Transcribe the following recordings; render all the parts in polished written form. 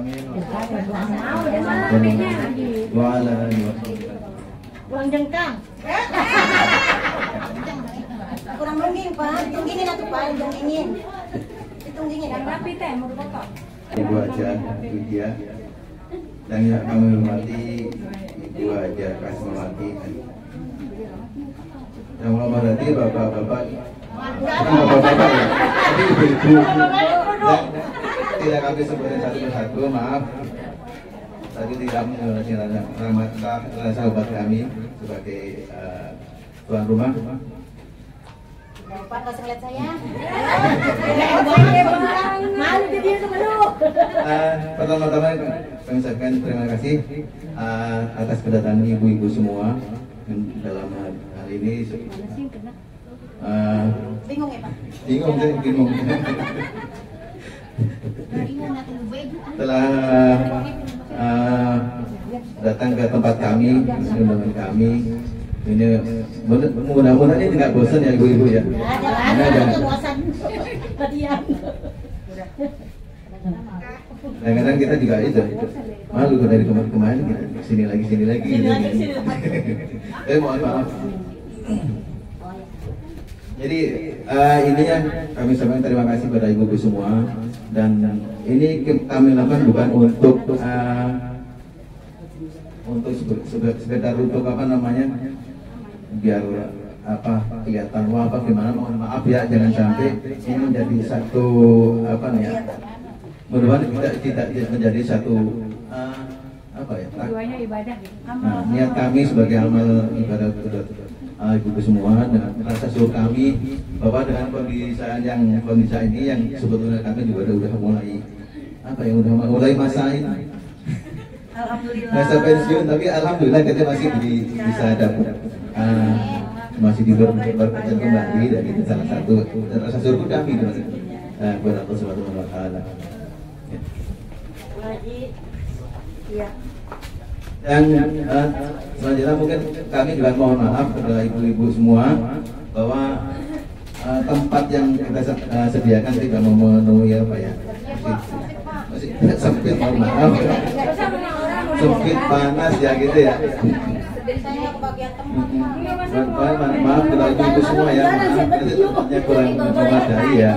Amin. Wa ala alihi wasallam. Uang jengkang. Kurang dongeng Pak, tunggingin atau Pak, dongengin. Ditunggingin Yang rapi teh mau dipotong. Ibu Haja Widya dan yang kami hormati Ibu Haja Kasmawati. Yang hormati bapak-bapak, bukan bapak-bapak ya, tapi ibu-ibu. Tidak kami sebutin satu persatu, maaf. Tadi tidak mengenai sahabat kami sebagai tuan rumah. Pak, kasih lihat saya. Malu jadi sama lu. Pertama-tama kami ucapkan terima kasih atas kedatangan ibu-ibu semua dalam hal ini. Bingung ya Pak? Bingung. Telah datang ke tempat kami, undangan kami. Ini mudah-mudahan ini nggak bosan ya ibu-ibu ya. Jangan bosan. Latihan. Kadang-kadang kita juga itu malu dari kemarin kita sini lagi. Tapi mohon maaf. Jadi ini ya kami sampaikan terima kasih pada ibu-ibu semua, dan ini kami lakukan bukan untuk sekedar untuk apa namanya biar apa kelihatan wah apa gimana, mohon maaf ya, jangan sampai ini menjadi satu apa nih ya, mudah-mudahan tidak menjadi satu apa ya, Tujuannya ibadah. niat kami sebagai amal ibadah ibu semua, dengan rasa syukur kami bahwa dengan kondisi ini yang sebetulnya kami juga udah mulai apa yang udah mulai masa ini masa pensiun, tapi alhamdulillah kita masih bisa dapat masih diberkakan kembali, dan itu salah satu rasa syukur kami kepada Allah Subhanahu wa taala. Dan selanjutnya mungkin kami juga mohon maaf kepada ibu-ibu semua bahwa tempat yang kita sediakan tidak memenuhi apa ya, masih sempit, mohon maaf, sempit, panas ya gitu ya. Maaf kepada ibu-ibu semua ya, maaf itu tempatnya kurang memadai ya.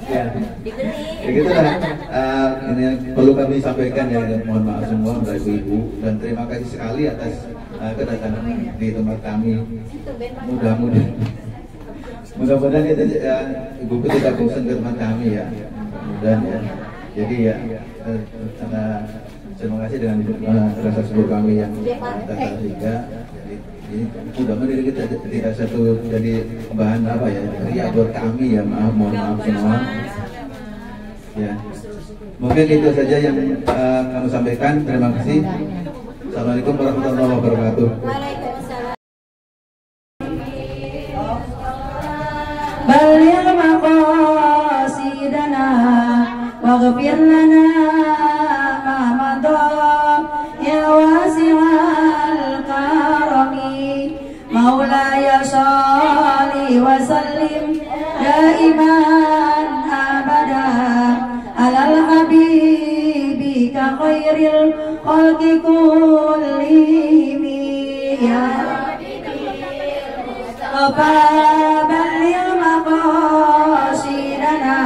Ya, gitu lah. Ini yang perlu kami sampaikan ya, mohon maaf semua dari ibu-ibu, dan terima kasih sekali atas kedatangan di tempat kami. Mudah-mudahan itu ibu tidak bosan ke tempat kami ya, mudah-mudahan ya. Jadi ya terima kasih dengan rasa syukur kami yang datang juga. Ini mudah-mudahan kita tidak satu jadi bahan apa ya, ria buat kami ya, mohon maaf semua ya. Mungkin itu saja yang kami sampaikan. Terima kasih. Assalamualaikum warahmatullahi wabarakatuh. Baligh maqasidana waghfir lana ma madha ya wasi'al karami maulaya shalli wa sallim daiman abada alal habibika khairil khalqi kullihim ya Mustafa baligh maqasidana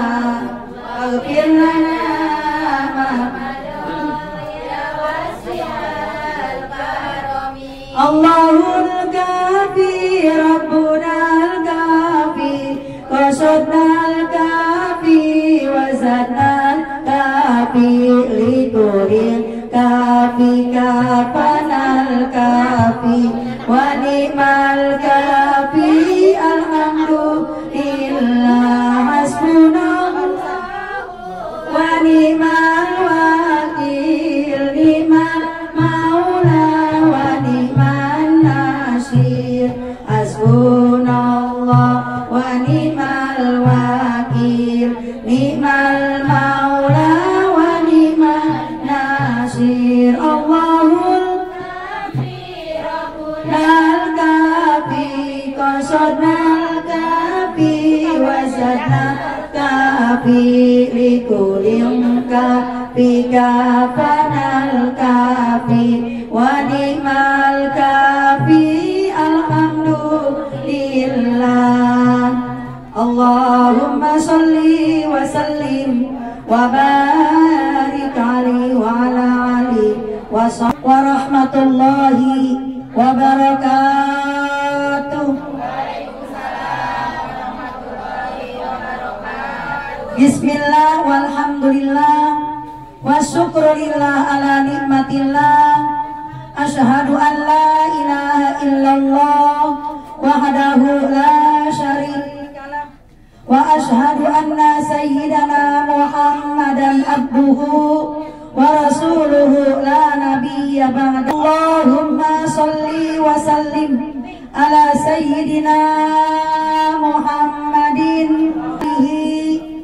waghfir lana ma ya wasi'al karami Allahul kafi rabbunal kafi qasadnal kafi wazadnal kafi lituril kafi kafanal kafi wa ni'mal kafi alhamdulillah hasbunallah wa ni'mal wakil ni'mal maula wa ni'man nasir hasbunallah wa ni'mal wakil ni'mal maula wa ni'man nasir Allahul kafi rabbunal kafi qasadnal kafi wazadnal kafi kafi likulil kafi kafanal kafi wa ni'mal kafi alhamdulillah. Allahumma sholli wa sallim wa barik alaihi wa ala alihi wa rahmatullahi wa barakatuh. Bismillah walhamdulillah wa syukrulillah ala nikmatillah. Asyhadu an la ilaha illallah wahdahu la syarikalah wa asyhadu anna sayyidana Muhammadan abduhu wa rasuluhu la nabiyya ba'da. Allahumma sholli wa sallim ala sayyidina Muhammadin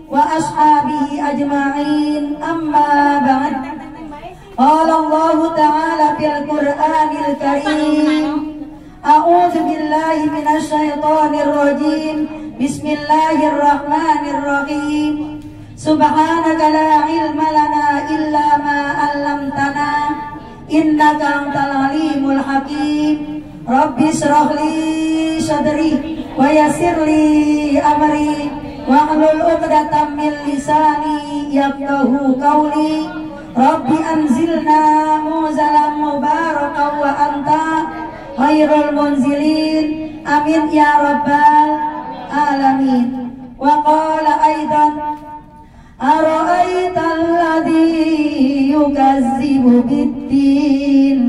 wa ashabihi ajma'in, amma ba'd. Qala Allah ta'ala fil Qur'anil Karim, a'udzu billahi minasy syaithanir rajim. Bismillahirrahmanirrahim. Subhanaka la ilma lana illa ma 'allamtana innaka antal alimul hakim. Rabbi shrah li sadri wa yassir li amri wahlul 'uqdatam min lisani yafqahu qawli. Rabbi anzilna muzalam mubarakan wa anta khairul munzilin. Amin ya rabbal alamin. Wa qala aidan ara'aital ladzi yukazzibu biddin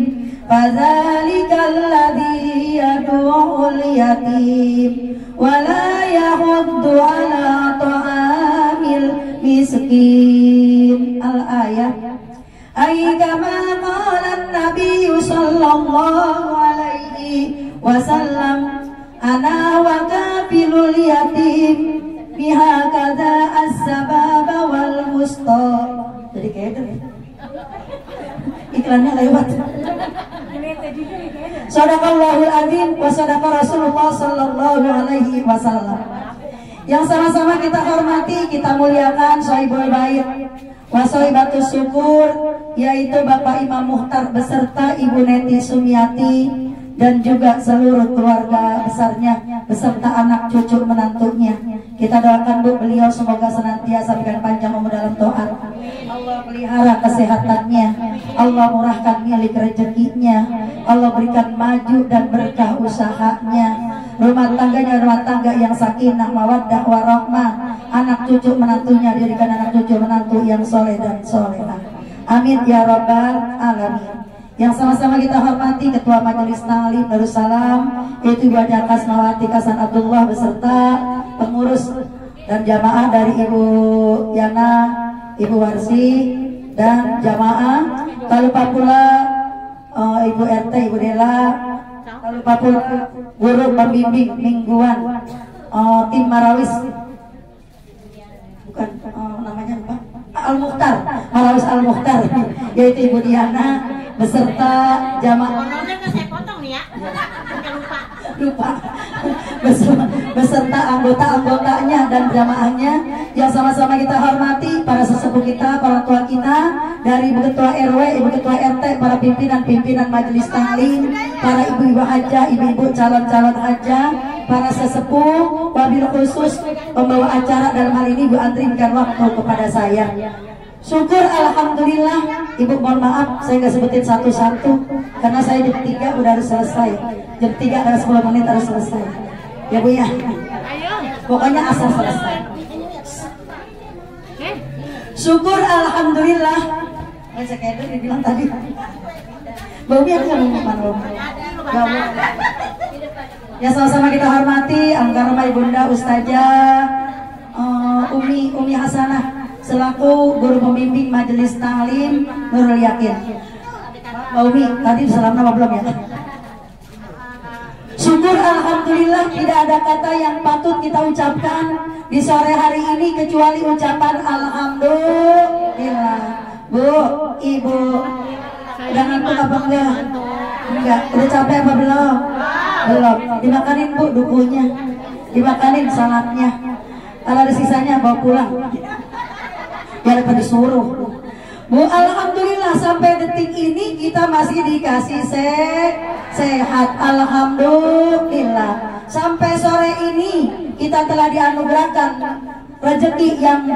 fadzalikal ladzi yad'ul yatim wa la yahuddu ala ta'amil miskin. Al-ayat. Ay kama qala an-nabiy sallallahu alaihi wasallam, ana wa kafilul yatim bihakadha as-sababa wal wusta. Jadi kayak iklannya lewat. Shadaqallahul azim wa shadaqa Rasulullah sallallahu alaihi wasallam. Yang sama-sama kita hormati, kita muliakan Sohibul Bait wa Sohibatus Syukur, yaitu Bapak Imam Muhtar beserta Ibu Neti Sumiati dan juga seluruh keluarga besarnya beserta anak cucu menantunya. Kita doakan Bu beliau semoga senantiasa diberikan panjang umur dalam taat. Allah pelihara kesehatannya, Allah murahkan milik rezekinya, Allah berikan maju dan berkah usahanya, rumah tangga yang sakinah mawaddah warahmah, anak cucu menantunya dijadikan anak cucu menantu yang soleh dan solehah. Amin ya rabbal alamin. Yang sama-sama kita hormati Ketua Majelis Ta'lim Darussalam, yaitu Ibu Haja Kasmawati Kasan Abdullah beserta pengurus dan jamaah dari Ibu Yana, Ibu Warsi dan jamaah. Tak lupa pula Ibu RT, Ibu Dela. Tak lupa pula guru pembimbing mingguan tim Marawis, bukan namanya apa? Al-Mukhtar, Marawis Al-Mukhtar, yaitu Ibu Diana beserta jamaah. Lupa beserta anggota-anggotanya dan jamaahnya yang sama-sama kita hormati, para sesepuh kita, para tua kita, dari Ibu Ketua RW, Ibu Ketua RT, para pimpinan-pimpinan Majelis Ta'lim, para ibu-ibu haja, ibu-ibu calon-calon haja, para sesepuh, wabil khusus pembawa acara dalam hal ini Bu Andri berikan waktu kepada saya. Syukur alhamdulillah. Ibu mohon maaf saya nggak sebutin satu-satu karena saya jam 3 udah harus selesai. Jam 3 ada 10 menit harus selesai. Ya Bu ya. Pokoknya asal selesai. Syukur alhamdulillah. Saya kayak itu dibilang tadi. Baunya aku nggak mau makan. Ya sama-sama kita hormati Almarhumah Ibunda Ustazah Umi Hasanah selaku guru pembimbing Majelis Ta'lim Nurul Yakin. Mbak Umi, tadi salam nama belum ya? Syukur alhamdulillah, tidak ada kata yang patut kita ucapkan di sore hari ini kecuali ucapan alhamdulillah. Bu, Ibu, udah ngantuk apa enggak? Enggak, udah capek apa belum? Belum. Dimakanin Bu dukunya, dimakanin salatnya. Kalau ada sisanya bawa pulang. ya dapat disuruh. Bu, alhamdulillah sampai detik ini kita masih dikasih sehat, alhamdulillah. Sampai sore ini kita telah dianugerahkan rezeki yang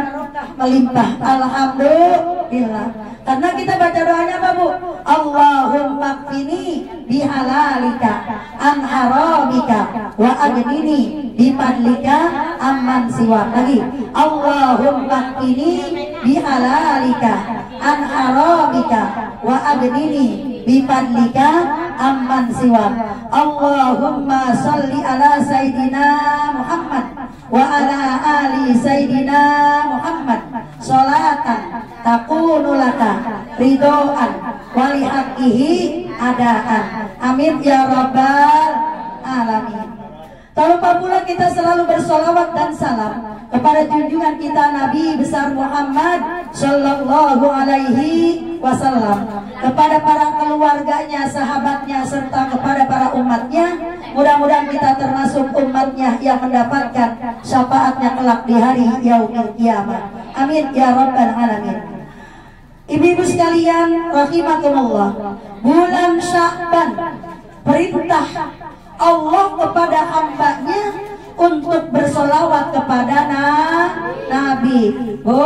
melimpah, alhamdulillah. Karena kita baca doanya apa Bu? Allahumma qini bihalalika an haramika wa aghnini bimadlika amman siwa. Lagi, Allahumma qini bihalalika an haramika wa aghnini bimadlika amman siwa. Allahumma salli ala sayyidina Muhammad wa ala ali sayyidina Muhammad sholatan takunu laka ridhoan wali haqqihi adaan. Amin ya rabbal alamin. Tak lupa pula kita selalu bersolawat dan salam kepada junjungan kita Nabi besar Muhammad Sallallahu Alaihi Wasallam, kepada para keluarganya, sahabatnya, serta kepada para umatnya. Mudah-mudahan kita termasuk umatnya yang mendapatkan syafaatnya kelak di hari yaumil kiamat. Amin ya rabbal alamin. Ibu-ibu sekalian rahimakumullah, bulan Sya'ban, perintah Allah kepada hambanya untuk bersolawat kepada Nabi. Bu,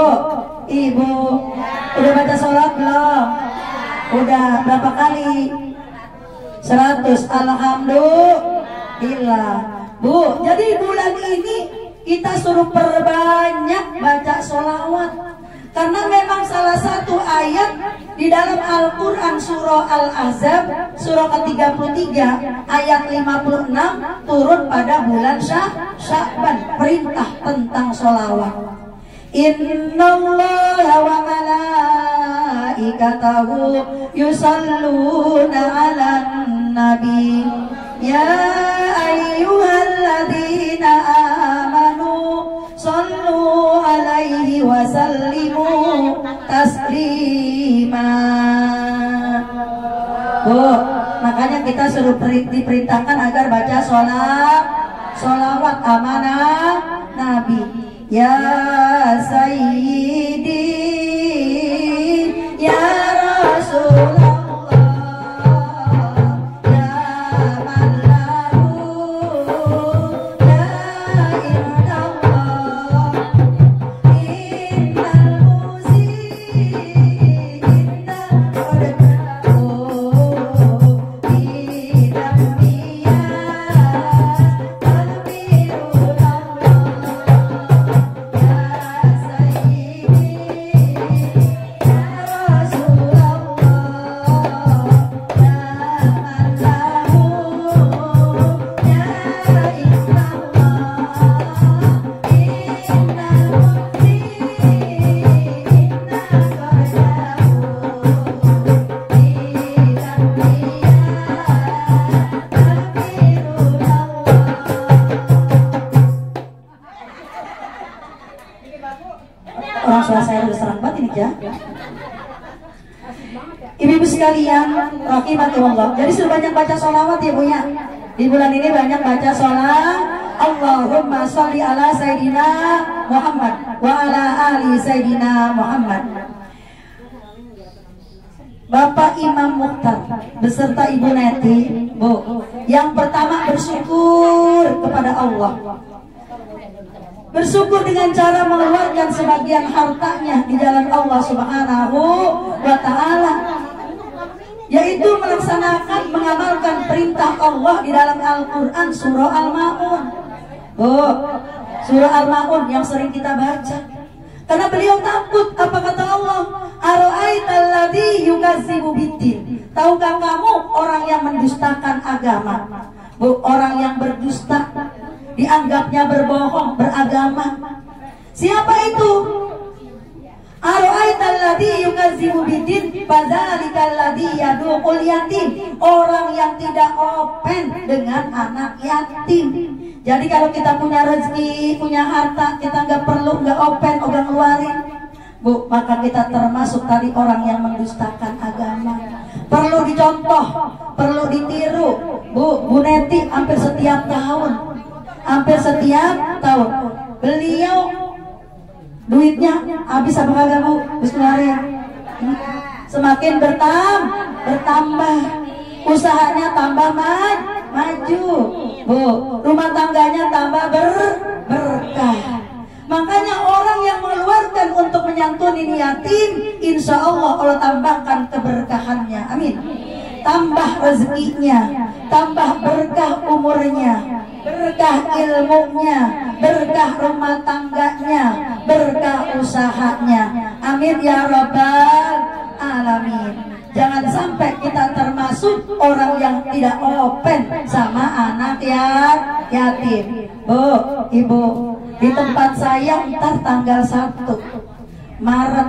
ibu, udah baca sholat belum? Udah berapa kali? 100. Alhamdulillah. Bu, jadi bulan ini kita suruh perbanyak baca sholawat. Karena memang salah satu ayat di dalam Al-Quran surah Al-Ahzab surah ke-33 ayat 56 turun pada bulan Sya'ban, perintah tentang sholawat. Innallaha wa malaikatahu yusalluna 'alan nabi ya ayyuhalladzina amanu sallu alaihi wa sallimu taslima. Bu, makanya kita suruh diperintahkan agar baca sholawat amanah Nabi. Ya Sayyidi ya Rasulullah Ibu-ibu sekalian rahimakumullah. Jadi sudah banyak baca sholawat ya Bu ya. Di bulan ini banyak baca sholawat. Allahumma sholli ala sayyidina Muhammad wa ala ali sayyidina Muhammad. Bapak Imam Mukhtar beserta Ibu Neti, Bu, yang pertama bersyukur kepada Allah. Bersyukur dengan cara mengeluarkan sebagian hartanya di jalan Allah Subhanahu wa Ta'ala, yaitu melaksanakan, mengamalkan perintah Allah di dalam Al-Quran surah Al-Ma'un. Oh, surah Al-Ma'un yang sering kita baca. Karena beliau takut, apa kata Allah? Ara'aital ladzi yukazzibu biddin. Tahukah kamu orang yang mendustakan agama? Bu, orang yang berdusta, dianggapnya berbohong, beragama. Siapa itu? Ara'aital ladzi yukazzibu biddin fadzalikal ladzi yad'ul yatim. Orang yang tidak open dengan anak yatim. Jadi kalau kita punya rezeki, punya harta, kita nggak perlu, nggak open, nggak ngeluarin, Bu, maka kita termasuk tadi orang yang mendustakan agama. Perlu dicontoh, perlu ditiru. Bu Neti hampir setiap tahun, beliau Duitnya habis apa kagak Bu? Terus kemarin semakin bertambah, usahanya tambah maju, Bu, rumah tangganya tambah berkah. Makanya orang yang mengeluarkan untuk menyantuni yatim, insya Allah tambahkan keberkahannya, amin. Tambah rezekinya, tambah berkah umurnya, berkah ilmunya, berkah rumah tangganya, berkah usahanya, amin ya rabbal alamin. Jangan sampai kita termasuk orang yang tidak open sama anak yatim. Bu, Ibu, di tempat saya ntar tanggal 1 Maret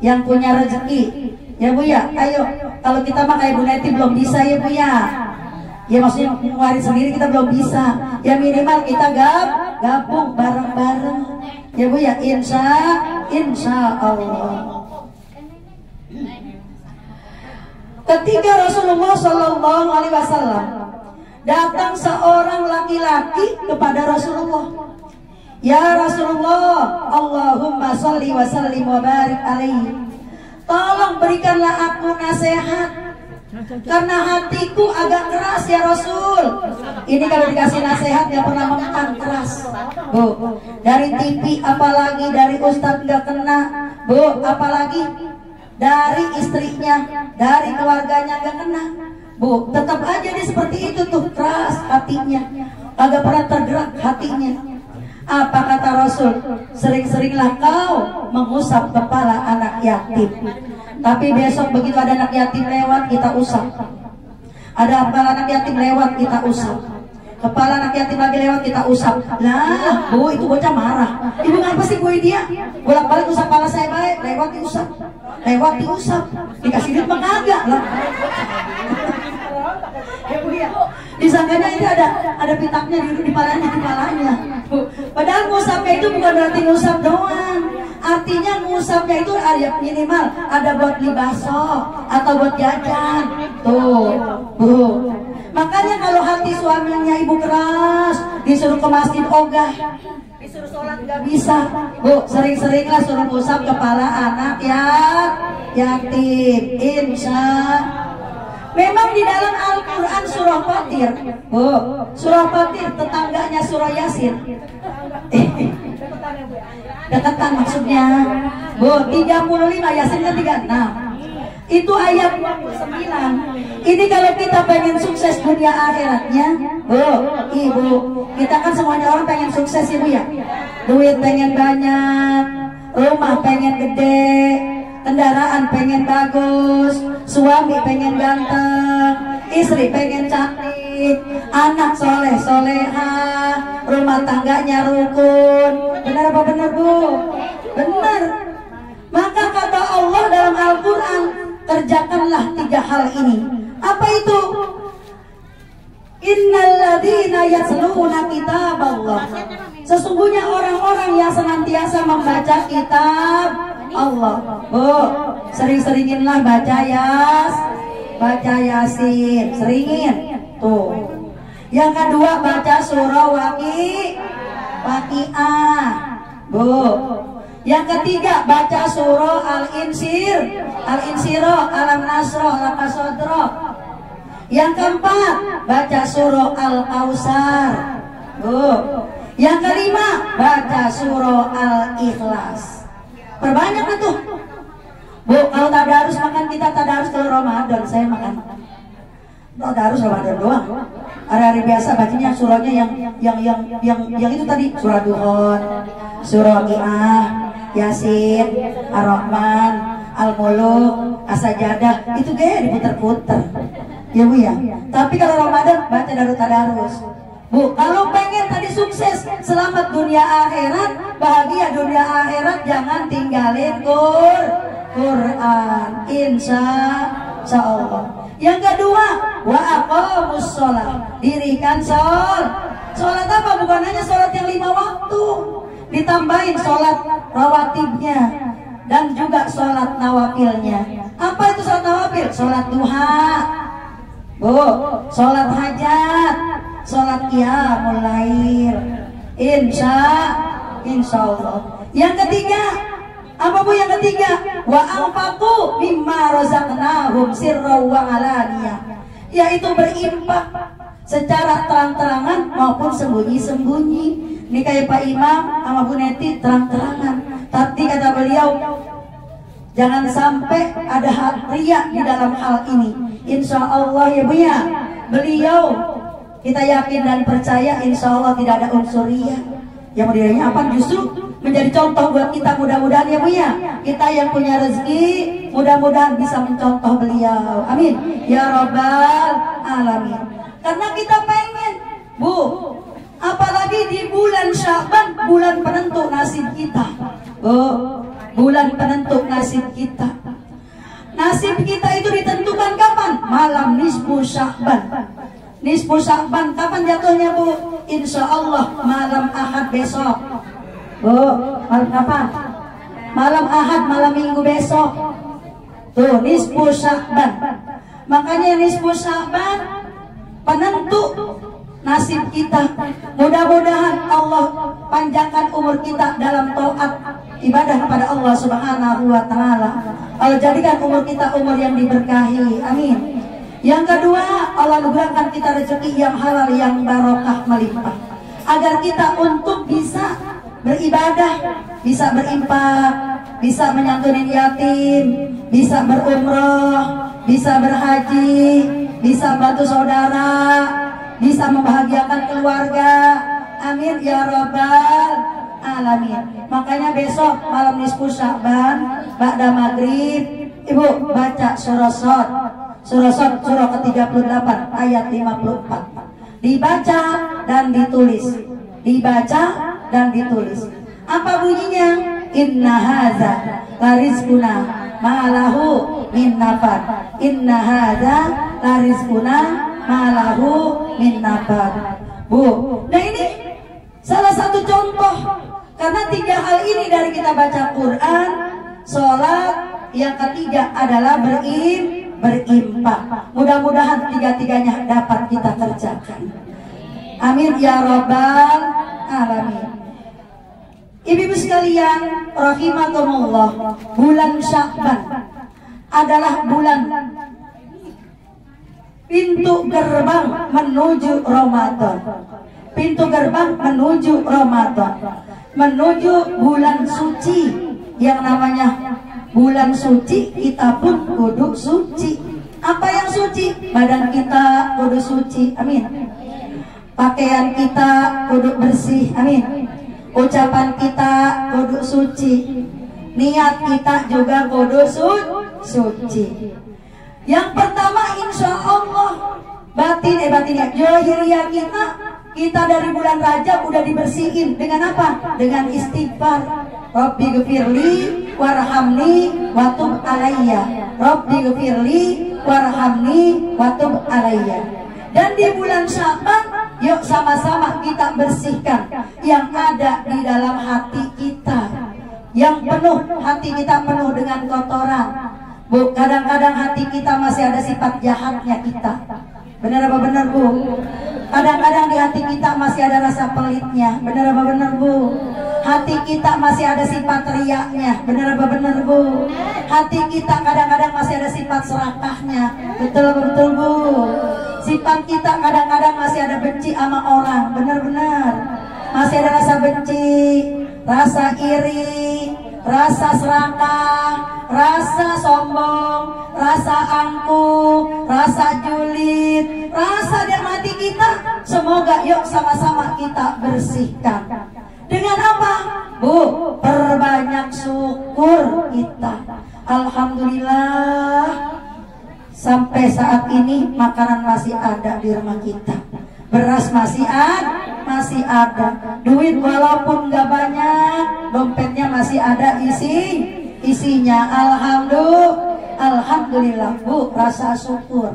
yang punya rezeki, ya Bu ya, ayo. Kalau kita mah kayak Bu Neti belum bisa ya Bu ya. Ya maksudnya ngeluarin sendiri kita belum bisa. Ya minimal kita gabung bareng-bareng. Ya Bu ya, insya Allah. Ketika Rasulullah Shallallahu Alaihi Wasallam datang seorang laki-laki kepada Rasulullah, ya Rasulullah, Allahumma sholli wa sallim wa barik alaihi. Tolong berikanlah aku nasihat, karena hatiku agak keras ya Rasul. Ini kalau dikasih nasihat gak pernah mempan keras, Bu. Dari TV apalagi, dari ustadz gak kena, Bu. Apalagi dari istrinya, dari keluarganya gak kena, Bu. Tetap aja dia seperti itu tuh, keras hatinya, agak pernah tergerak hatinya. Apa kata Rasul? Sering-seringlah kau mengusap kepala anak yatim. Tapi besok begitu ada anak yatim lewat, kita usap. Ada kepala anak yatim lewat, kita usap. Kepala anak yatim lagi lewat, kita usap. Lah, Bu, itu bocah marah. Ibu ngapa sih Bu dia? Bolak-balik usap kepala saya balik, lewat diusap. Lewat diusap. Dikasih duit mah kagak lah. Ya Bu ya. Disangkanya itu ada pitaknya di kepalanya. Padahal ngusapnya itu bukan berarti ngusap doang. Artinya ngusapnya itu ada minimal ada buat beli bakso atau buat jajan. Tuh, Bu. Makanya kalau hati suaminya ibu keras, disuruh ke masjid ogah, disuruh sholat gak bisa, Bu. Sering-seringlah suruh ngusap kepala anak yatim. Insya memang di dalam Al-Quran surah Fatir, Bu, surah Fatir tetangganya surah Yasin. Dekatan maksudnya, Bu, 35, Yasin kan 36. Itu ayat 29. Ini kalau kita pengen sukses dunia akhiratnya, Bu, Ibu, kita kan semuanya orang pengen sukses Ibu ya. Duit pengen banyak, rumah pengen gede, kendaraan pengen bagus, suami pengen ganteng, istri pengen cantik, anak soleh soleha, rumah tangganya rukun. Benar apa benar Bu? Benar. Maka kata Allah dalam Al-Quran, kerjakanlah 3 hal ini. Apa itu? Innalladzina yatluna kitaballah. Sesungguhnya orang-orang yang senantiasa membaca kitab Allah. Bu, sering-seringinlah baca Yasin, seringin. Tuh. Yang kedua baca surah Waqiah. Bu. Yang ketiga baca surah Al-Insyirah, Alam Nasrah, Laka Sodroh. Yang keempat baca surah Al-Kausar. Bu. Yang kelima baca surah Al-Ikhlas. Perbanyak itu, Bu. Kalau tadarus makan kita tadarus kalau Ramadan, saya makan tadarus Ramadan doang. Hari-hari biasa bacanya surahnya yang itu tadi, surah Duhon, surah Waqiah, Yasin, Ar-Rahman, Al-Muluk, As-Sajadah, itu kayak diputer-puter. Ya Bu ya. Tapi kalau Ramadan baca tadarus. Bu, kalau pengen tadi sukses, selamat dunia akhirat, bahagia dunia akhirat, jangan tinggalin Quran. Insya Allah. Yang kedua, wa aqamus sholat, dirikan sholat apa? Bukan hanya sholat yang 5 waktu, ditambahin sholat rawatibnya dan juga sholat nawafilnya. Apa itu sholat nawafil? Sholat duha, Bu, sholat hajat, sholat qiyamul lail. Insya Allah. Yang ketiga, apa Bu yang ketiga? Wa anfaqu mimma razaqnahum sirran wa alaniyah, yaitu berinfak secara terang-terangan maupun sembunyi-sembunyi. Ini kayak Pak Imam sama Bu Neti terang-terangan, tapi kata beliau jangan sampai ada hal riya di dalam hal ini. Insya Allah ya Bu ya, beliau kita yakin dan percaya insya Allah tidak ada unsur riya. Yang modelnya apa? Justru menjadi contoh buat kita, mudah-mudahan ya Bu ya. Kita yang punya rezeki mudah-mudahan bisa mencontoh beliau. Amin ya Rabbal Alamin. Karena kita pengen Bu, apalagi di bulan Sya'ban, bulan penentu nasib kita. Bulan penentu nasib kita. Nasib kita itu ditentukan kapan? Malam nisfu Sya'ban. Nisfu Sya'ban kapan jatuhnya Bu? Insya Allah malam Ahad besok. Bu, malam kapan? Malam Ahad, malam Minggu besok. Tuh, nisfu Sya'ban. Makanya nisfu Sya'ban penentu nasib kita. Mudah-mudahan Allah panjangkan umur kita dalam taat ibadah kepada Allah Subhanahu wa taala. Allah jadikan umur kita umur yang diberkahi. Amin. Yang kedua, Allah anugerahkan kita rezeki yang halal, yang barokah melimpah, agar kita untuk bisa beribadah, bisa berinfak, bisa menyantunin yatim, bisa berumroh, bisa berhaji, bisa bantu saudara, bisa membahagiakan keluarga. Amin ya Rabbal Alamin. Makanya besok malam nisfu Sya'ban ba'da maghrib Ibu baca surah Shad, surah ke-38 ayat 54. Dibaca dan ditulis. Dibaca dan ditulis. Apa bunyinya? Inna hadza larizquna ma lahu min nafad. Inna hadza larizquna ma lahu min nafad. Bu, nah ini salah satu contoh. Karena tiga hal ini dari kita baca Quran, sholat, yang ketiga adalah berimpak. Mudah-mudahan tiga-tiganya dapat kita kerjakan. Amin ya Rabbal Alamin. Ibu-ibu sekalian rahimakumullah, bulan Sya'ban adalah bulan pintu gerbang menuju Ramadan. Pintu gerbang menuju Ramadan, menuju bulan suci yang namanya bulan suci. Kita pun kudu suci. Apa yang suci? Badan kita kudu suci. Amin. Pakaian kita kudu bersih. Amin. Ucapan kita kudu suci. Niat kita juga kudu suci. Yang pertama insya Allah batin johiriyah kita dari bulan Rajab udah dibersihin dengan apa? Dengan istighfar. Rabbi ghfirli warhamni watub alayya. Rabbi ghfirli warhamni watub alayya. Dan di bulan Sya'ban, yuk sama-sama kita bersihkan yang ada di dalam hati kita, yang penuh, hati kita penuh dengan kotoran. Bu, kadang-kadang hati kita masih ada sifat jahatnya kita. Benar apa benar Bu? Kadang-kadang di hati kita masih ada rasa pelitnya. Benar apa benar Bu? Hati kita masih ada sifat riaknya. Benar apa benar Bu? Hati kita kadang-kadang masih ada sifat serakahnya. Betul apa betul Bu? Sifat kita kadang-kadang masih ada benci sama orang. Benar-benar masih ada rasa benci, rasa iri, rasa serakah, rasa sombong, rasa angkuh, rasa julid, rasa dalam hati kita. Semoga yuk sama-sama kita bersihkan. Dengan apa? Bu, perbanyak syukur kita. Alhamdulillah, sampai saat ini makanan masih ada di rumah kita. Beras masih ada. Duit walaupun nggak banyak, dompetnya masih ada isinya. Alhamdulillah Bu, rasa syukur.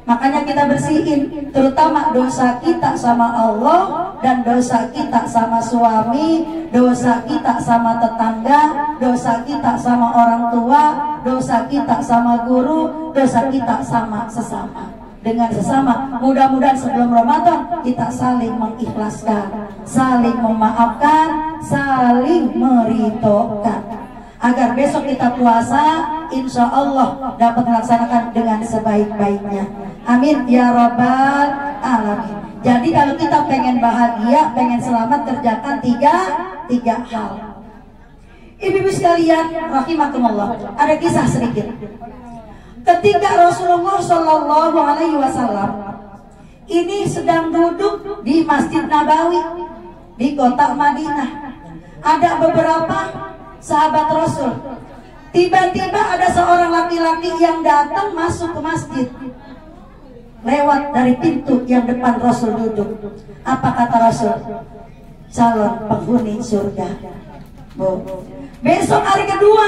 Makanya kita bersihin, terutama dosa kita sama Allah dan dosa kita sama suami, dosa kita sama tetangga, dosa kita sama orang tua, dosa kita sama guru, dosa kita sama sesama. Dengan sesama, mudah-mudahan sebelum Ramadan kita saling mengikhlaskan, saling memaafkan, saling meridhokan. Agar besok kita puasa, insya Allah dapat melaksanakan dengan sebaik-baiknya. Amin ya Rabbal Alamin. Jadi kalau kita pengen bahagia, pengen selamat, kerjakan tiga hal. Ibu-ibu sekalian, rahimakumullah, ada kisah sedikit. Ketika Rasulullah Shallallahu Alaihi Wasallam ini sedang duduk di Masjid Nabawi di kota Madinah, ada beberapa sahabat Rasul. Tiba-tiba ada seorang laki-laki yang datang masuk ke masjid lewat dari pintu yang depan Rasul duduk. Apa kata Rasul? Calon penghuni surga. Besok hari kedua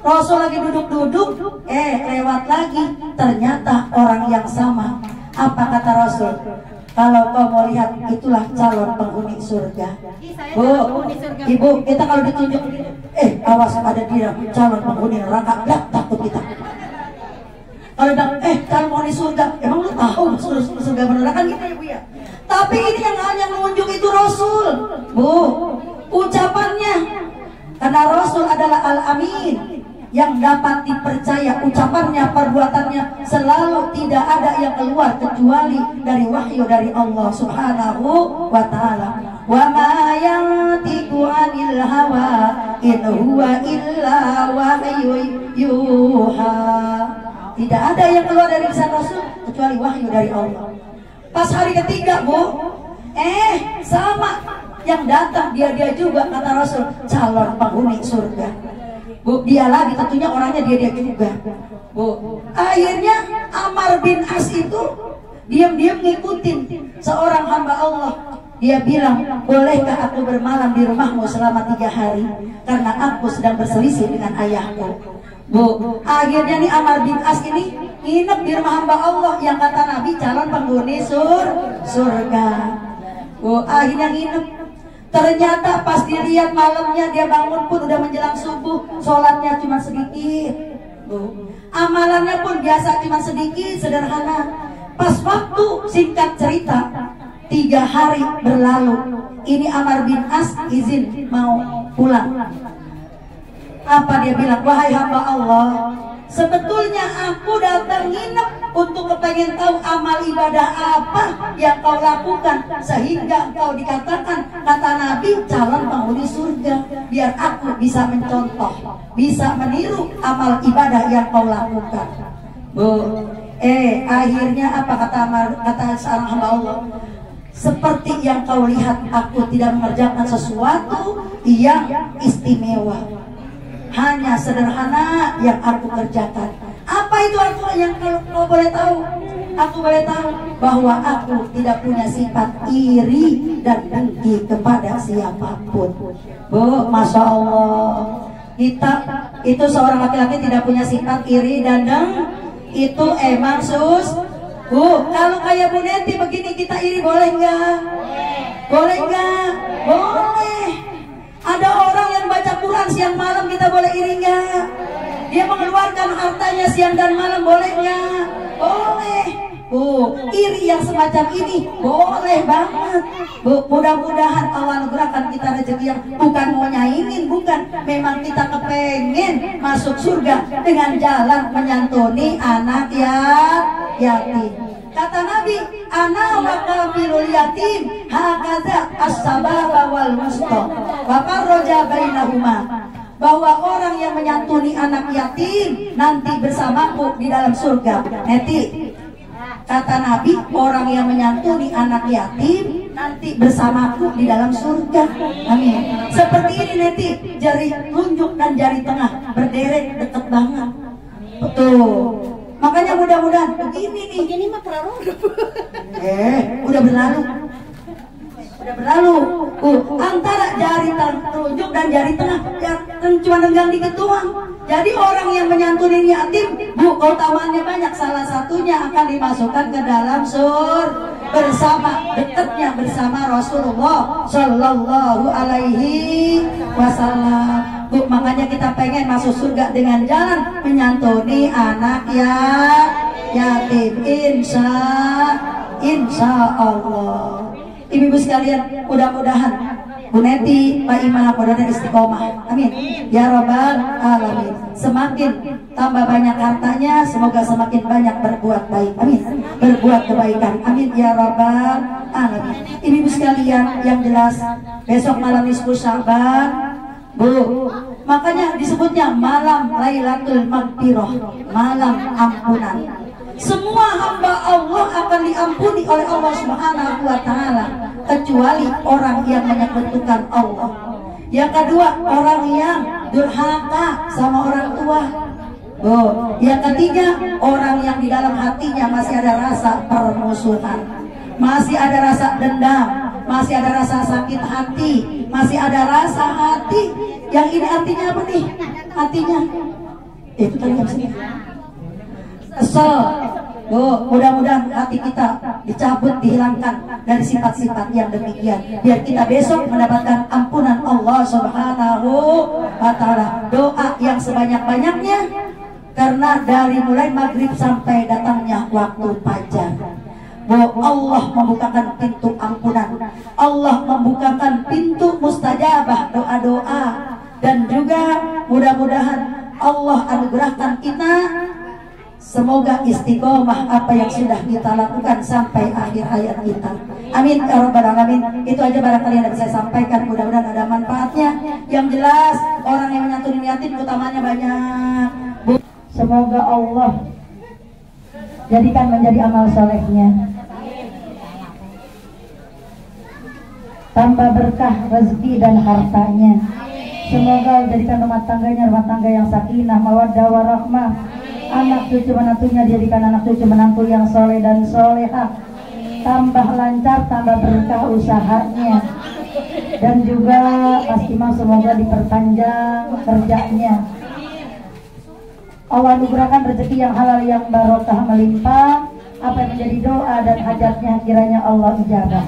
Rasul lagi duduk-duduk, lewat lagi, ternyata orang yang sama. Apa kata Rasul? Kalau kau mau lihat, itulah calon penghuni surga. Bu, ibu, kita kalau ditunjuk, awas ada dia calon penghuni neraka, takut kita. Kalau bilang, calon penghuni surga, emang lu tahu surga neraka gitu ya bu ya? Tapi ini yang hanya menunjuk itu Rasul, bu, ucapannya. Karena Rasul adalah Al-Amin, yang dapat dipercaya, ucapannya, perbuatannya selalu tidak ada yang keluar kecuali dari wahyu dari Allah Subhanahu wa taala. Wa ma yantiqu 'anil hawa in huwa illa wahyu yuha. Tidak ada yang keluar dari lisan Rasul kecuali wahyu dari Allah. Pas hari ketiga, bu, sama yang datang dia juga, kata Rasul, calon penghuni surga. Bu, dia lagi tentunya orangnya dia juga. Bu, akhirnya Amr bin As itu diam-diam ngikutin seorang hamba Allah. Dia bilang, bolehkah aku bermalam di rumahmu selama 3 hari? Karena aku sedang berselisih dengan ayahku. Bu, akhirnya nih Amr bin As ini nginep di rumah hamba Allah yang kata Nabi calon penghuni surga. Bu, akhirnya nginep. Ternyata pas dilihat malamnya dia bangun pun udah menjelang subuh, sholatnya cuma sedikit, amalannya pun biasa cuma sedikit, sederhana. Pas waktu singkat cerita 3 hari berlalu, ini Amr bin As izin mau pulang. Apa dia bilang? Wahai hamba Allah, sebetulnya aku datang nginep untuk kepengen tahu amal ibadah apa yang kau lakukan sehingga kau dikatakan, kata Nabi, calon penghuni surga, biar aku bisa mencontoh, bisa meniru amal ibadah yang kau lakukan. Bu, akhirnya apa kata seorang hamba Allah? Seperti yang kau lihat, aku tidak mengerjakan sesuatu yang istimewa, hanya sederhana yang aku kerjakan. Apa itu aku yang kau boleh tahu? Aku boleh tahu bahwa aku tidak punya sifat iri dan dengki kepada siapapun. Bu, masya Allah, kita itu seorang laki-laki tidak punya sifat iri dan dengki, itu emang Bu, kalau kayak Bu Neti begini kita iri boleh nggak? Boleh nggak? Boleh. Ada orang yang baca Quran siang malam, kita boleh iri nggak? Dia mengeluarkan hartanya siang dan malam, boleh nggak? Boleh. Bu, iri yang semacam ini boleh banget. Bu, mudah-mudahan Allah anugerahkan kita rezeki yang bukan mau nyaingin, bukan. Memang kita kepengen masuk surga dengan jalan menyantuni anak yatim. Kata Nabi, ana wa kafirul yatim hakaza as-sababa wal wusta wa farraja bainahuma. Bahwa orang yang menyantuni anak yatim nanti bersamaku di dalam surga. Neti, kata Nabi, orang yang menyantuni anak yatim nanti bersamaku di dalam surga. Amin. Seperti ini Neti, jari telunjuk dan jari tengah berderet dekat banget. Betul. Makanya mudah-mudahan begini nih. Begini mah praroga. Udah berlalu. Udah berlalu. Antara jari telunjuk dan jari tengah cuma renggang dikit doang. Jadi orang yang menyantuni yatim, Bu, keutamaannya banyak. Salah satunya akan dimasukkan ke dalam bersama, dekatnya bersama Rasulullah Shallallahu Alaihi Wasallam. Bu, makanya kita pengen masuk surga dengan jalan menyantuni anak yatim. Insya Allah. Ibu-ibu sekalian, mudah-mudahan Bu Neti, Pak Imam, mudah-mudahan istiqomah. Amin. Ya Rabbal Alamin. Semakin tambah banyak hartanya, semoga semakin banyak berbuat baik. Amin. Berbuat kebaikan. Amin. Ya Rabbal Alamin. Ibu sekalian, yang jelas besok malam nisfu Sya'ban, Bu, makanya disebutnya malam Lailatul Maghfirah, malam ampunan. Semua hamba Allah akan diampuni oleh Allah Subhanahu wa Ta'ala, kecuali orang yang menyekutukan Allah. Yang kedua, orang yang durhaka sama orang tua. Yang ketiga, orang yang di dalam hatinya masih ada rasa permusuhan, masih ada rasa dendam, masih ada rasa sakit hati, masih ada rasa hati. Yang ini artinya apa nih? Hatinya itu tadi yang sini kesel. Mudah-mudahan hati kita dicabut, dihilangkan dari sifat-sifat yang demikian, biar kita besok mendapatkan ampunan Allah Subhanahu wa Ta'ala. Doa yang sebanyak-banyaknya, karena dari mulai maghrib sampai datangnya waktu fajar, Allah membukakan pintu ampunan, Allah membukakan pintu mustajabah doa-doa, dan juga mudah-mudahan Allah anugerahkan kita semoga istiqomah apa yang sudah kita lakukan sampai akhir hayat kita. Amin ya Rabbal Alamin. Itu aja barangkali yang bisa saya sampaikan, mudah-mudahan ada manfaatnya. Yang jelas orang yang menyantuni yatim utamanya banyak. Semoga Allah jadikan menjadi amal solehnya, tambah berkah rezeki dan hartanya. Semoga jadikan rumah tangganya rumah tangga yang sakinah, mawaddah, warahmah. Anak cucu menantunya jadikan anak cucu menantu yang soleh dan soleha. Tambah lancar, tambah berkah usahanya. Dan juga Mas Imam semoga diperpanjang kerjanya. Allah anugerahkan rezeki yang halal yang barokah melimpah. Apa yang menjadi doa dan hajatnya kiranya Allah ijabah.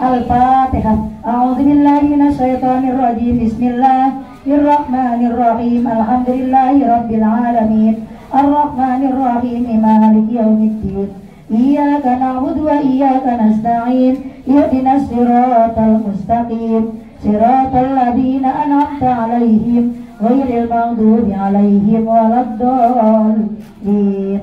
Al-Fatihah. A'udzubillahi minasyaitonirrajim. Bismillahirrahmanirrahim. Alhamdulillahirabbil alamin. Ar-Rahmanirrahim. Maliki yaumiddin. Iyyaka na'budu wa iyyaka nasta'in. Ihdinas siratal mustaqim. Siratal ladzina an'amta 'alaihim ghairil maghdubi 'alaihim waladdallin.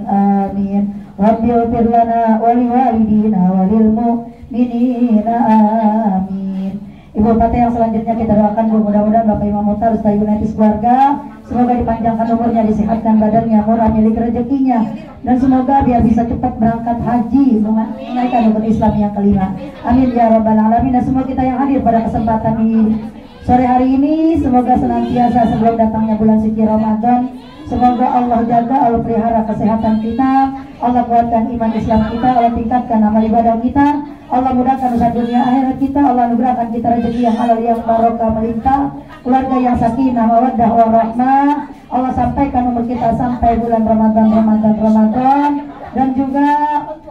Amin. Rabbighfir lana wa liwalidina wa lil mu'minina. Amin. Ibu Fatih yang selanjutnya kita doakan, mudah-mudahan Bapak Imam Muhtar Ustaz Ibu Neti keluarga semoga dipanjangkan umurnya, disehatkan badannya, murah milik rezekinya, dan semoga biar bisa cepat berangkat haji menaikkan rukun Islam yang kelima. Amin ya Rabbal Alamin. Dan semua kita yang hadir pada kesempatan ini sore hari ini, semoga senantiasa sebelum datangnya bulan suci Ramadan, semoga Allah jaga, Allah pelihara kesehatan kita, Allah kuatkan iman Islam kita, Allah tingkatkan amal ibadah kita, Allah mudahkan usaha dunia akhirat kita, Allah anugerahkan kita rezeki yang halal yang barokah melimpah, keluarga yang sakinah, mawaddah, warahmah. Allah sampaikan umur kita sampai bulan Ramadan, dan juga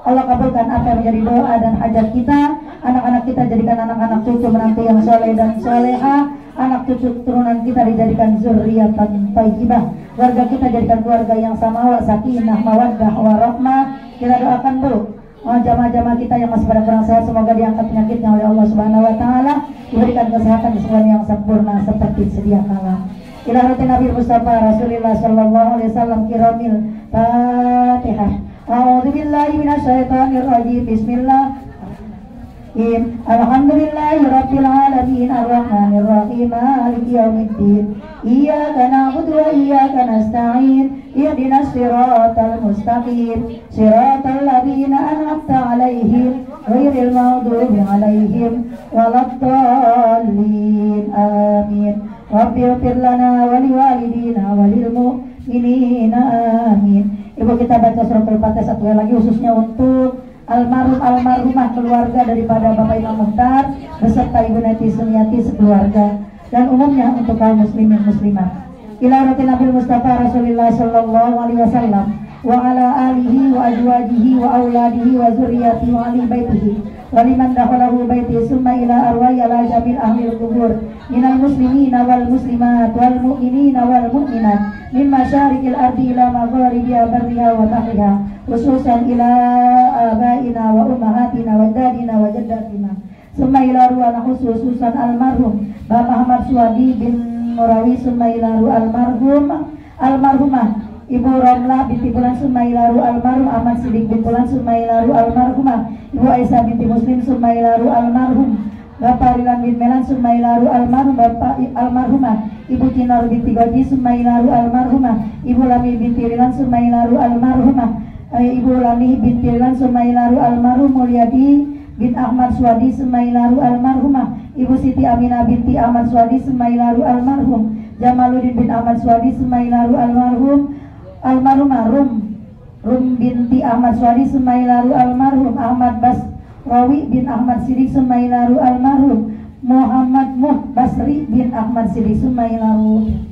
Allah kabulkan apa yang menjadi doa dan hajat kita. Anak-anak kita jadikan anak-anak cucu menantu yang soleh dan soleha. Anak cucu turunan kita dijadikan zurriyatan thayyibah. Keluarga kita jadikan keluarga yang samawa, sakinah, mawaddah, warahmah. Kita doakan dulu jamaah-jamaah kita yang masih pada kurang sehat, semoga diangkat penyakitnya oleh Allah Subhanahu wa Ta'ala, diberikan kesehatan kesembuhan yang sempurna seperti sedia kala. Ila hati Nabi Mustafa Rasulullah sallallahu alaihi wasallam kiramil Fatihah. A'udzubillahi minasyaitonirrajim. Bismillahirrahmanirrahim. Alhamdulillahirabbil alamin arrahmanirrahim maliki yaumiddin. Iyyaka na'budu wa iyyaka nasta'in. Ihdinas siratal mustaqim. Siratal ladzina an'amta 'alaihim ghairil maghdubi 'alaihim waladdallin. Amin. Rabbighfir lana wa liwalidina wa lil mu'minina. Amin. Ibu kita baca surat Al-Fatihah satu kali lagi khususnya untuk almarhumah keluarga daripada Bapak Imam Muhtar beserta Ibu Neti Sumiati sekeluarga, dan umumnya untuk kaum muslimin muslimah. Ila roti Nabi Mustafa Rasulullah sallallahu alaihi wasallam wa ala alihi wa azwajihi wa auladihi wa zurriyyatihi wa ali baitihi wa liman dakhalahu baiti summa ila arwahi ala jamil ahli kubur minal muslimina wal muslimat wal mu'minina wal mu'minat min masyariqil ardi ila magharibiha barriha wa bahriha khususan ila abaina wa ummahatina wa dadina wa jaddatina summa ila ruwana khususan almarhum Bapak Muhammad Suwadi bin Murawi Sumailaru almarhumah Ibu Romlah binti Bulan Sumailaru almarhum Ahmad Sidik bin Bulan Sumailaru almarhumah Ibu Aisyah binti Muslim Sumailaru almarhum Bapak Rilan bin Melan Sumailaru almarhum Bapak almarhumah Ibu Tinor binti Goji Sumailaru almarhumah Ibu Lami binti Rilan Sumailaru almarhumah Ibu Lami binti Rilan Sumailaru almarhum Mulyadi bin Ahmad Swadi Sumailaru almarhumah Ibu Siti Aminah binti Ahmad Swadi Sumailaru almarhum Jamaluddin bin Ahmad Swadi Sumailaru almarhumah Rum binti Ahmad Swadi Sumailaru almarhum Ahmad Basrawi bin Ahmad Sidik Sumailaru almarhum Muhammad Basri bin Ahmad Sidik Sumailaru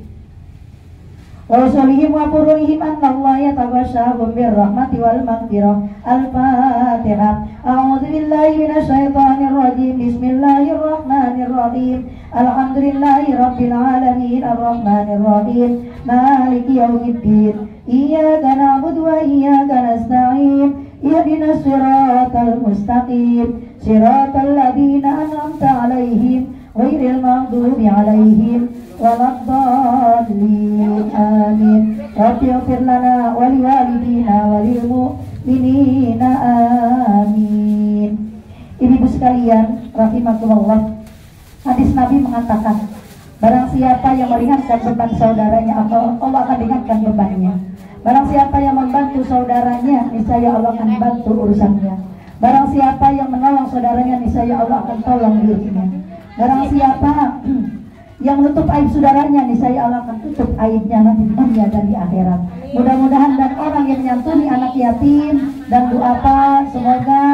wa usulihim wa qurunihim annallaha yataghashahum birrahmati wal maghfirah. Al-Fatihah. A'udzu billahi minasy syaithanir rajim. Bismillahirrahmanirrahim. Alhamdulillahi rabbil alamin arrahmanir rahim maliki yaumiddin. Iyyaka na'budu wa iyyaka nasta'in. Ihdinas siratal mustaqim. Siratal ladzina an'amta 'alaihim ghairil maghdubi 'alaihim waladdallin. Amin. Rabbi ighfir lana wa liwalidina wa lil mu'minina. Amin. Ibu-ibu sekalian rahimakumullah, hadis Nabi mengatakan, barang siapa yang meringankan beban saudaranya, Allah akan ringankan bebannya. Barang siapa yang membantu saudaranya, niscaya Allah akan bantu urusannya. Barang siapa yang menolong saudaranya, niscaya Allah akan tolong dirinya. Barang siapa yang menutup aib saudaranya, niscaya Allah akan tutup aibnya nanti di dunia dan di akhirat. Mudah-mudahan dan orang yang menyantuni anak yatim dan doa semoga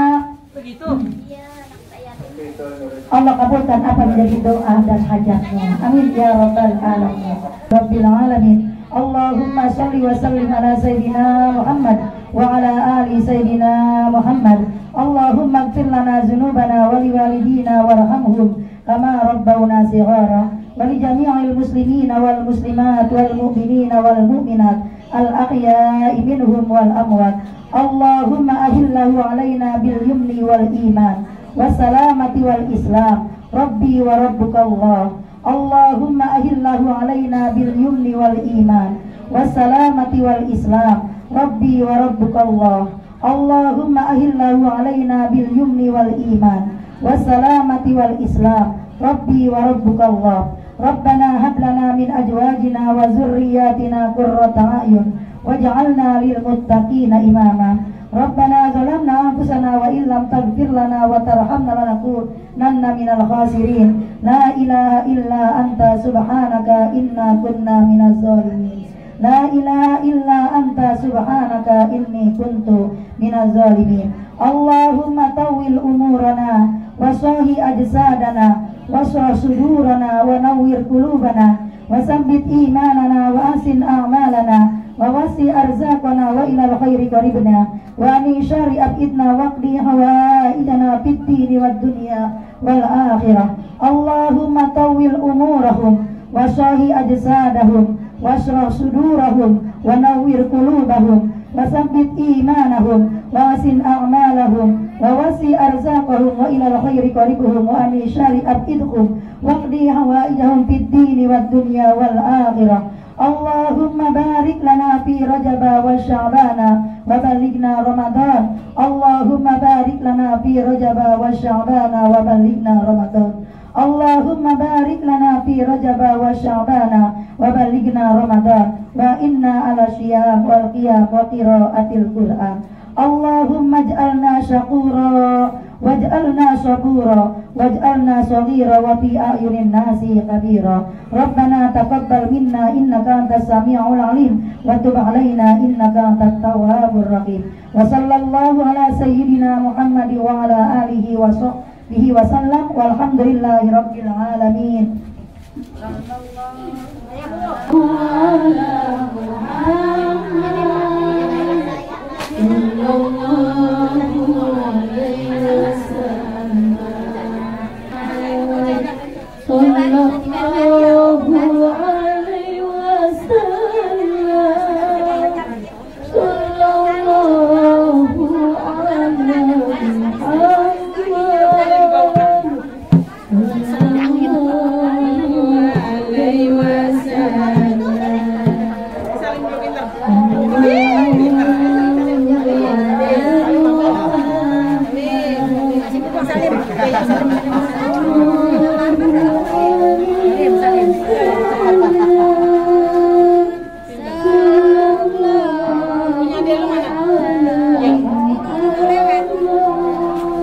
Allah kabulkan apa menjadi doa dan hajatnya. Amin ya rabbal alamin. Rabbil alamin. Allahumma shalli wa sallim ala sayyidina Muhammad wa ala ali sayyidina Muhammad. Allahumma ighfir lana dzunubana wa liwalidina warhamhum kama rabbawna shighara. ولجميع المسلمين والمسلمات والمؤمنين والمؤمنات الأحياء منهم والأموات. اللهم أهله علينا باليمن والإيمان والسلامة والإسلام ربي وربك الله. اللهم أهله علينا باليمن والإيمان والسلامة والإسلام ربي وربك الله. اللهم أهله علينا باليمن والإيمان والسلامة والإسلام ربي وربك الله. ربنا هب لنا من أزواجنا وذرياتنا قرة أعين واجعلنا للمتقين إماما. ربنا ظلمنا أنفسنا وإن لم تغفر لنا وترحمنا لنكونن من الخاسرين. لا إله إلا أنت سبحانك إنا كنا من الظالمين. لا إله إلا أنت سبحانك إني كنت من الظالمين. اللهم طول أمورنا وصاهي أجسادنا واشرح صدورنا ونور قلوبنا وثبت إيماننا وأحسن أعمالنا ووسع أرزاقنا وإلى الخير قربنا ومن شر أبئدنا واقضي حوائجنا في الدين والدنيا والآخرة. اللهم طول أمورهم وصاهي أجسادهم واشرح صدورهم ونور قلوبهم وثبت إيمانهم وأحسن أعمالهم ووسع أرزاقهم وإلى الخير قربهم ومن شر أبئدهم واقضي حوائجهم في الدين والدنيا والآخرة. اللهم بارك لنا في رجب وشعبان وبلغنا رمضان. اللهم بارك لنا في رجب وشعبان وبلغنا رمضان. اللهم بارك لنا في رجب وشعبان وبلغنا رمضان وإنا على الصيام والقيام وقراءة القرآن. اللهم اجعلنا شكورا واجعلنا شكورا واجعلنا صغيرا وفي أعين الناس كبيرا. ربنا تقبل منا إنك أنت السميع العليم وتب علينا إنك أنت التواب الرحيم. وصلى الله على سيدنا محمد وعلى آله وصحبه وسلم والحمد لله رب العالمين.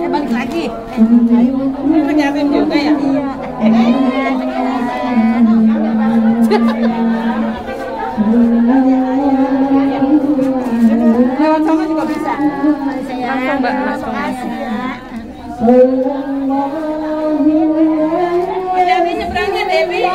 Balik lagi. Penyatin juga ya. Lewat sana juga bisa. Langsung Mbak, langsung. Dewi seberangnya Dewi. Ya.